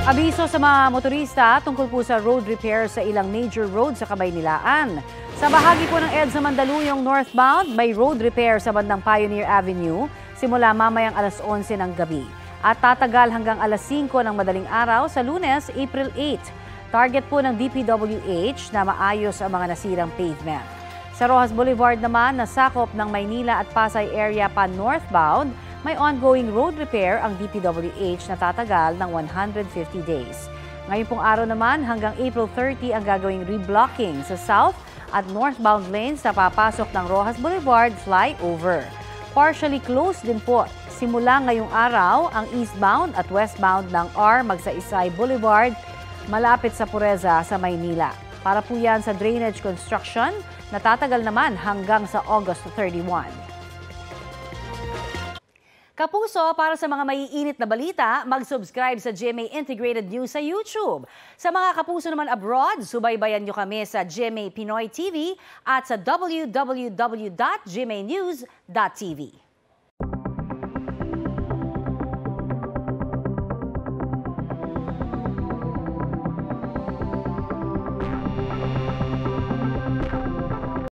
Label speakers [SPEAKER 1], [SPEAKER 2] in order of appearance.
[SPEAKER 1] Abiso sa mga motorista tungkol po sa road repair sa ilang major roads sa Kabaynilaan. Sa bahagi po ng EDSA Mandaluyong northbound, may road repair sa bandang Pioneer Avenue simula mamayang alas 11 ng gabi. At tatagal hanggang alas 5 ng madaling araw sa Lunes, April 8. Target po ng DPWH na maayos ang mga nasirang pavement. Sa Rojas Boulevard naman, na sakop ng Maynila at Pasay area pa northbound, may ongoing road repair ang DPWH na tatagal ng 150 days. Ngayon pong araw naman, hanggang April 30 ang gagawing reblocking sa south at northbound lanes sa papasok ng Rojas Boulevard flyover. Partially closed din po simula ngayong araw ang eastbound at westbound ng R. Magsaysay Boulevard malapit sa Pureza sa Maynila. Para po yan sa drainage construction na tatagal naman hanggang sa August 31. Kapuso, para sa mga maiinit na balita, mag-subscribe sa GMA Integrated News sa YouTube. Sa mga kapuso naman abroad, subaybayan nyo kami sa GMA Pinoy TV at sa www.gmanews.tv.